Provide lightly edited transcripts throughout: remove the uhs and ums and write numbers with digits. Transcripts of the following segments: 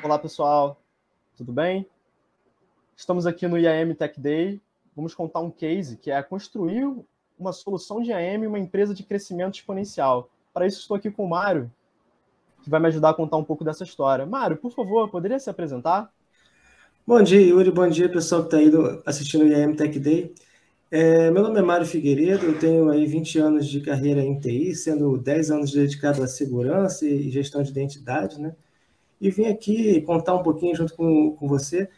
Olá, pessoal. Tudo bem? Estamos aqui no IAM Tech Day. Vamos contar um case que é construir uma solução de IAM em uma empresa de crescimento exponencial. Para isso, estou aqui com o Mário, que vai me ajudar a contar um pouco dessa história. Mário, por favor, poderia se apresentar? Bom dia, Yuri. Bom dia, pessoal que está aí assistindo o IAM Tech Day. Meu nome é Mário Figueiredo, eu tenho aí 20 anos de carreira em TI, sendo 10 anos dedicado à segurança e gestão de identidade, né? E vim aqui contar um pouquinho junto com você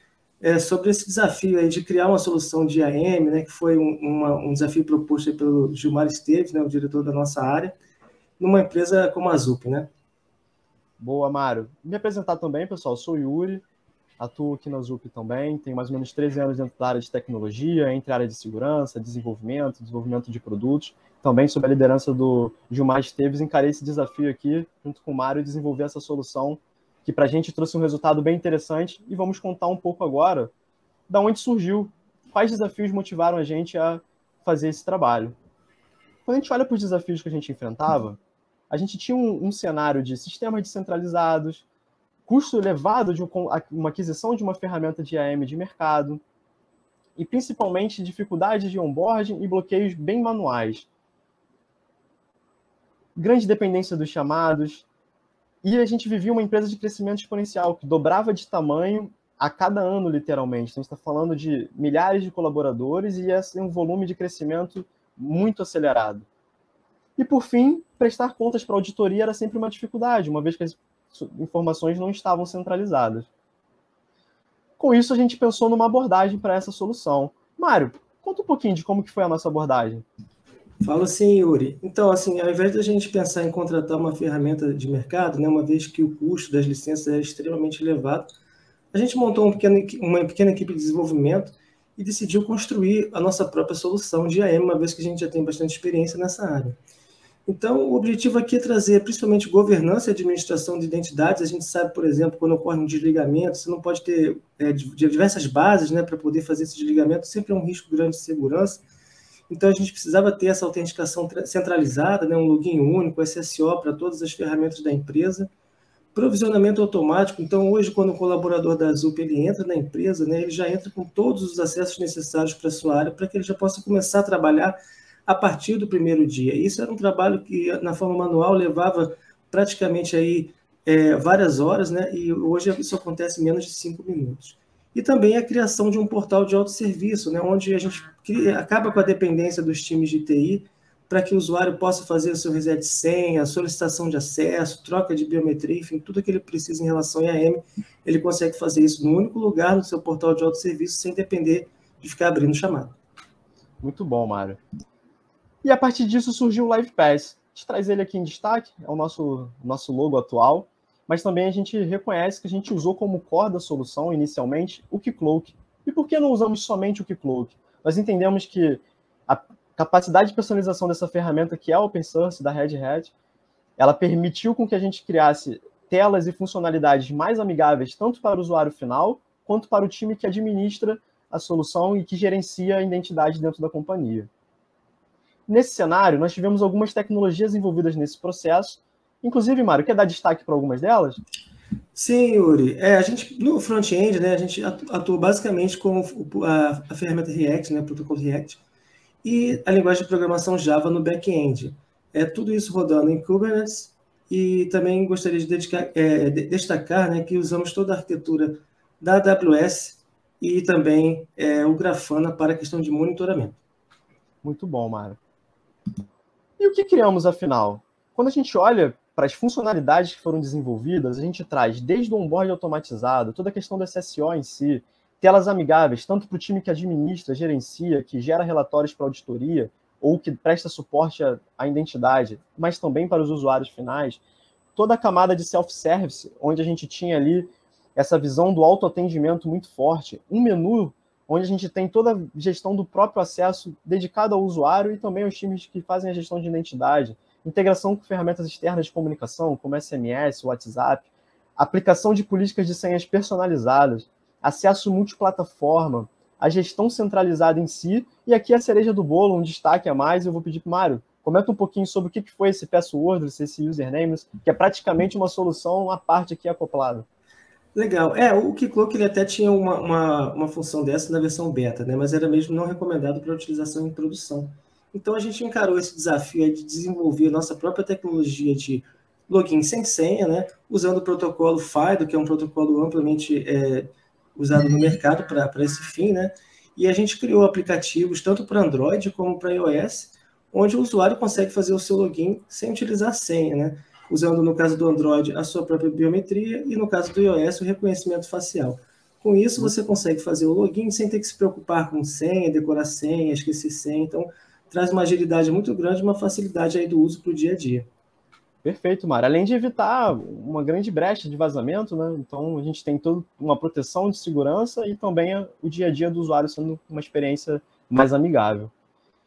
sobre esse desafio aí de criar uma solução de IAM, né? Que foi um desafio proposto aí pelo Gilmar Esteves, né? O diretor da nossa área, numa empresa como a Zup, né? Boa, Mário. Me apresentar também, pessoal. Sou Yuri, atuo aqui na Zup também, tenho mais ou menos 13 anos dentro da área de tecnologia, entre a área de segurança, desenvolvimento de produtos. Também sob a liderança do Gilmar Esteves, encarei esse desafio aqui, junto com o Mário, desenvolver essa solução que para a gente trouxe um resultado bem interessante, e vamos contar um pouco agora da onde surgiu, quais desafios motivaram a gente a fazer esse trabalho. Quando a gente olha para os desafios que a gente enfrentava, a gente tinha um cenário de sistemas descentralizados, custo elevado de uma aquisição de uma ferramenta de IAM de mercado, e principalmente dificuldades de onboarding e bloqueios bem manuais. Grande dependência dos chamados, e a gente vivia uma empresa de crescimento exponencial, que dobrava de tamanho a cada ano, literalmente. Então, a gente está falando de milhares de colaboradores e um volume de crescimento muito acelerado. E, por fim, prestar contas para a auditoria era sempre uma dificuldade, uma vez que as informações não estavam centralizadas. Com isso, a gente pensou numa abordagem para essa solução. Mário, conta um pouquinho de como que foi a nossa abordagem. Falo sim, Yuri. Então, assim, ao invés da gente pensar em contratar uma ferramenta de mercado, né, uma vez que o custo das licenças é extremamente elevado, a gente montou uma pequena equipe de desenvolvimento e decidiu construir a nossa própria solução de IAM, uma vez que a gente já tem bastante experiência nessa área. Então, o objetivo aqui é trazer principalmente governança e administração de identidades. A gente sabe, por exemplo, quando ocorre um desligamento, você não pode ter diversas bases, né, para poder fazer esse desligamento, sempre é um risco grande de segurança. Então, a gente precisava ter essa autenticação centralizada, né, um login único, SSO para todas as ferramentas da empresa. Provisionamento automático. Então, hoje, quando o colaborador da Zup ele entra na empresa, né, ele já entra com todos os acessos necessários para a sua área, para que ele já possa começar a trabalhar a partir do primeiro dia. Isso era um trabalho que, na forma manual, levava praticamente aí, várias horas, né, e hoje isso acontece em menos de 5 minutos. E também a criação de um portal de autosserviço, né, onde a gente acaba com a dependência dos times de TI, para que o usuário possa fazer o seu reset de senha, solicitação de acesso, troca de biometria, enfim, tudo que ele precisa em relação a IAM, ele consegue fazer isso num único lugar, no seu portal de autosserviço, sem depender de ficar abrindo chamada. Muito bom, Mário. E a partir disso surgiu o LivePass. A gente traz ele aqui em destaque, é o nosso logo atual, mas também a gente reconhece que a gente usou como core da solução, inicialmente, o Keycloak. E por que não usamos somente o Keycloak? Nós entendemos que a capacidade de personalização dessa ferramenta, que é open source da Red Hat, ela permitiu com que a gente criasse telas e funcionalidades mais amigáveis tanto para o usuário final, quanto para o time que administra a solução e que gerencia a identidade dentro da companhia. Nesse cenário, nós tivemos algumas tecnologias envolvidas nesse processo. Inclusive, Mário, quer dar destaque para algumas delas? Sim, Yuri. A gente, no front-end, né, a gente atua basicamente com a ferramenta React, né, protocolo React, e a linguagem de programação Java no back-end. Tudo isso rodando em Kubernetes, e também gostaria de destacar, né, que usamos toda a arquitetura da AWS e também o Grafana para a questão de monitoramento. Muito bom, Mário. E o que criamos, afinal? Quando a gente olha para as funcionalidades que foram desenvolvidas, a gente traz desde o onboard automatizado, toda a questão do SSO em si, telas amigáveis, tanto para o time que administra, gerencia, que gera relatórios para auditoria, ou que presta suporte à identidade, mas também para os usuários finais, toda a camada de self-service, onde a gente tinha ali essa visão do autoatendimento muito forte, um menu onde a gente tem toda a gestão do próprio acesso dedicado ao usuário e também aos times que fazem a gestão de identidade, integração com ferramentas externas de comunicação, como SMS, WhatsApp, aplicação de políticas de senhas personalizadas, acesso multiplataforma, a gestão centralizada em si, e aqui a cereja do bolo, um destaque a mais, eu vou pedir para o Mário, comenta um pouquinho sobre o que foi esse password, esse username, que é praticamente uma solução à parte aqui acoplada. Legal. O Keycloak ele até tinha uma função dessa na versão beta, né? Mas era mesmo não recomendado para utilização em produção. Então a gente encarou esse desafio aí de desenvolver a nossa própria tecnologia de login sem senha, né? Usando o protocolo FIDO, que é um protocolo amplamente usado no mercado para esse fim, né? E a gente criou aplicativos tanto para Android como para iOS, onde o usuário consegue fazer o seu login sem utilizar senha, né? Usando, no caso do Android, a sua própria biometria e, no caso do iOS, o reconhecimento facial. Com isso, você consegue fazer o login sem ter que se preocupar com senha, decorar senha, esquecer senha. Então, traz uma agilidade muito grande e uma facilidade aí do uso para o dia a dia. Perfeito, Mário. Além de evitar uma grande brecha de vazamento, né? Então a gente tem toda uma proteção de segurança e também o dia a dia do usuário sendo uma experiência mais amigável.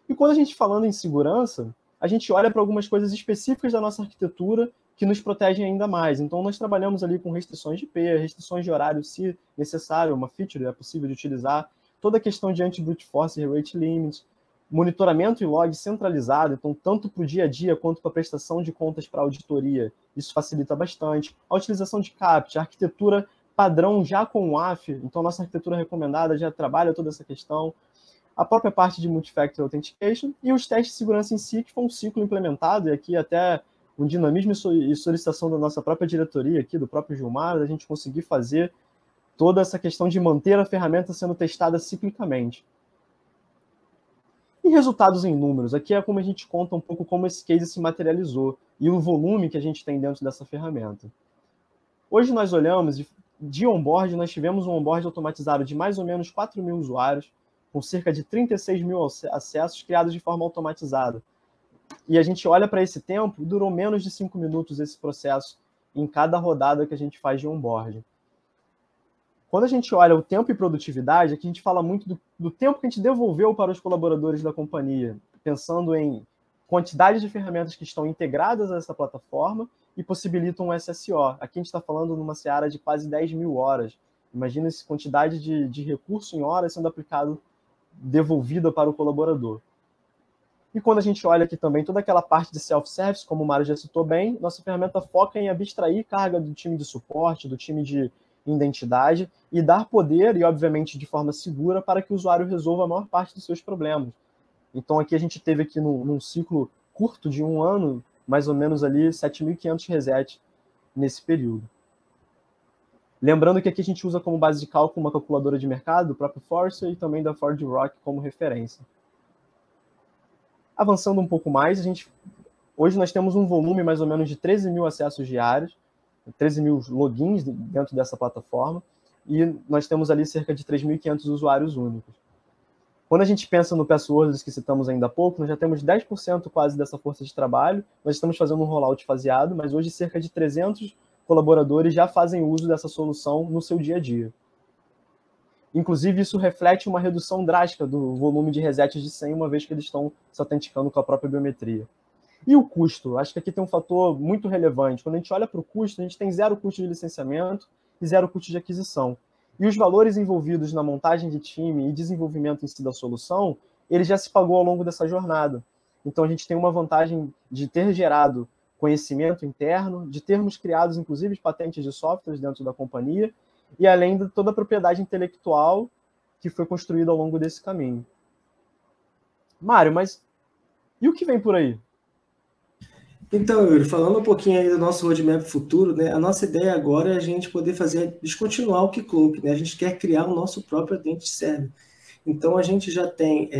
E quando a gente falando em segurança, a gente olha para algumas coisas específicas da nossa arquitetura que nos protegem ainda mais. Então nós trabalhamos ali com restrições de IP, restrições de horário, se necessário, uma feature é possível de utilizar, toda a questão de anti-brute force e rate limit, monitoramento e log centralizado, então tanto para o dia a dia quanto para a prestação de contas para auditoria, isso facilita bastante. A utilização de CAPT, a arquitetura padrão já com o WAF, então nossa arquitetura recomendada já trabalha toda essa questão. A própria parte de Multifactor Authentication e os testes de segurança em si, que foi um ciclo implementado, e aqui até um dinamismo e solicitação da nossa própria diretoria aqui, do próprio Gilmar, da gente conseguir fazer toda essa questão de manter a ferramenta sendo testada ciclicamente. E resultados em números, aqui é como a gente conta um pouco como esse case se materializou e o volume que a gente tem dentro dessa ferramenta. Hoje nós olhamos, de onboard, nós tivemos um onboard automatizado de mais ou menos 4 mil usuários, com cerca de 36 mil acessos criados de forma automatizada. E a gente olha para esse tempo, durou menos de 5 minutos esse processo em cada rodada que a gente faz de onboard. Quando a gente olha o tempo e produtividade, aqui a gente fala muito do tempo que a gente devolveu para os colaboradores da companhia, pensando em quantidade de ferramentas que estão integradas a essa plataforma e possibilitam um SSO. Aqui a gente está falando numa seara de quase 10 mil horas. Imagina essa quantidade de recurso em horas sendo aplicado, devolvida para o colaborador. E quando a gente olha aqui também toda aquela parte de self-service, como o Mário já citou bem, nossa ferramenta foca em abstrair carga do time de suporte, do time de identidade e dar poder, e obviamente de forma segura, para que o usuário resolva a maior parte dos seus problemas. Então aqui a gente teve aqui num ciclo curto de 1 ano, mais ou menos ali 7.500 resets nesse período. Lembrando que aqui a gente usa como base de cálculo uma calculadora de mercado, do próprio Forcer e também da ForgeRock como referência. Avançando um pouco mais, hoje nós temos um volume mais ou menos de 13 mil acessos diários, 13 mil logins dentro dessa plataforma, e nós temos ali cerca de 3.500 usuários únicos. Quando a gente pensa no passwords que citamos ainda há pouco, nós já temos 10% quase dessa força de trabalho, nós estamos fazendo um rollout faseado, mas hoje cerca de 300 colaboradores já fazem uso dessa solução no seu dia a dia. Inclusive, isso reflete uma redução drástica do volume de resets de senha, uma vez que eles estão se autenticando com a própria biometria. E o custo? Acho que aqui tem um fator muito relevante. Quando a gente olha para o custo, a gente tem 0 custo de licenciamento e 0 custo de aquisição. E os valores envolvidos na montagem de time e desenvolvimento em si da solução, ele já se pagou ao longo dessa jornada. Então, a gente tem uma vantagem de ter gerado conhecimento interno, de termos criado, inclusive, patentes de softwares dentro da companhia, e além de toda a propriedade intelectual que foi construída ao longo desse caminho. Mário, mas e o que vem por aí? Então, Yuri, falando um pouquinho aí do nosso roadmap futuro, né, a nossa ideia agora é a gente poder descontinuar o Keycloak, né? A gente quer criar o nosso próprio Identity Server. Então, a gente já tem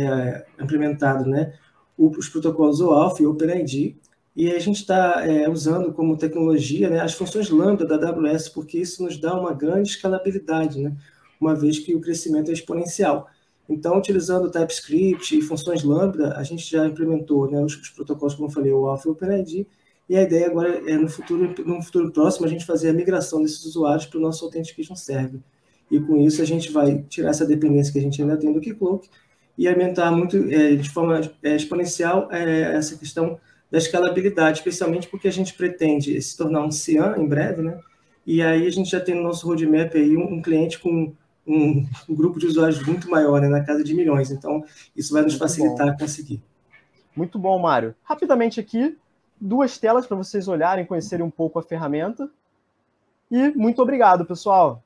implementado, né, os protocolos OAuth e OpenID, e a gente está usando como tecnologia, né, as funções Lambda da AWS, porque isso nos dá uma grande escalabilidade, né, uma vez que o crescimento é exponencial. Então, utilizando TypeScript e funções Lambda, a gente já implementou, né, os protocolos, como eu falei, o OAuth e o OpenID, e a ideia agora é, no futuro próximo, a gente fazer a migração desses usuários para o nosso Authentication Server. E com isso a gente vai tirar essa dependência que a gente ainda tem do Keycloak e aumentar muito, de forma exponencial, essa questão da escalabilidade, especialmente porque a gente pretende se tornar um CIAM em breve, né? E aí a gente já tem no nosso roadmap aí um cliente com um grupo de usuários muito maior, né, na casa de milhões. Então, isso vai nos facilitar a conseguir. Muito bom, Mário. Rapidamente aqui, 2 telas para vocês olharem, conhecerem um pouco a ferramenta. E muito obrigado, pessoal.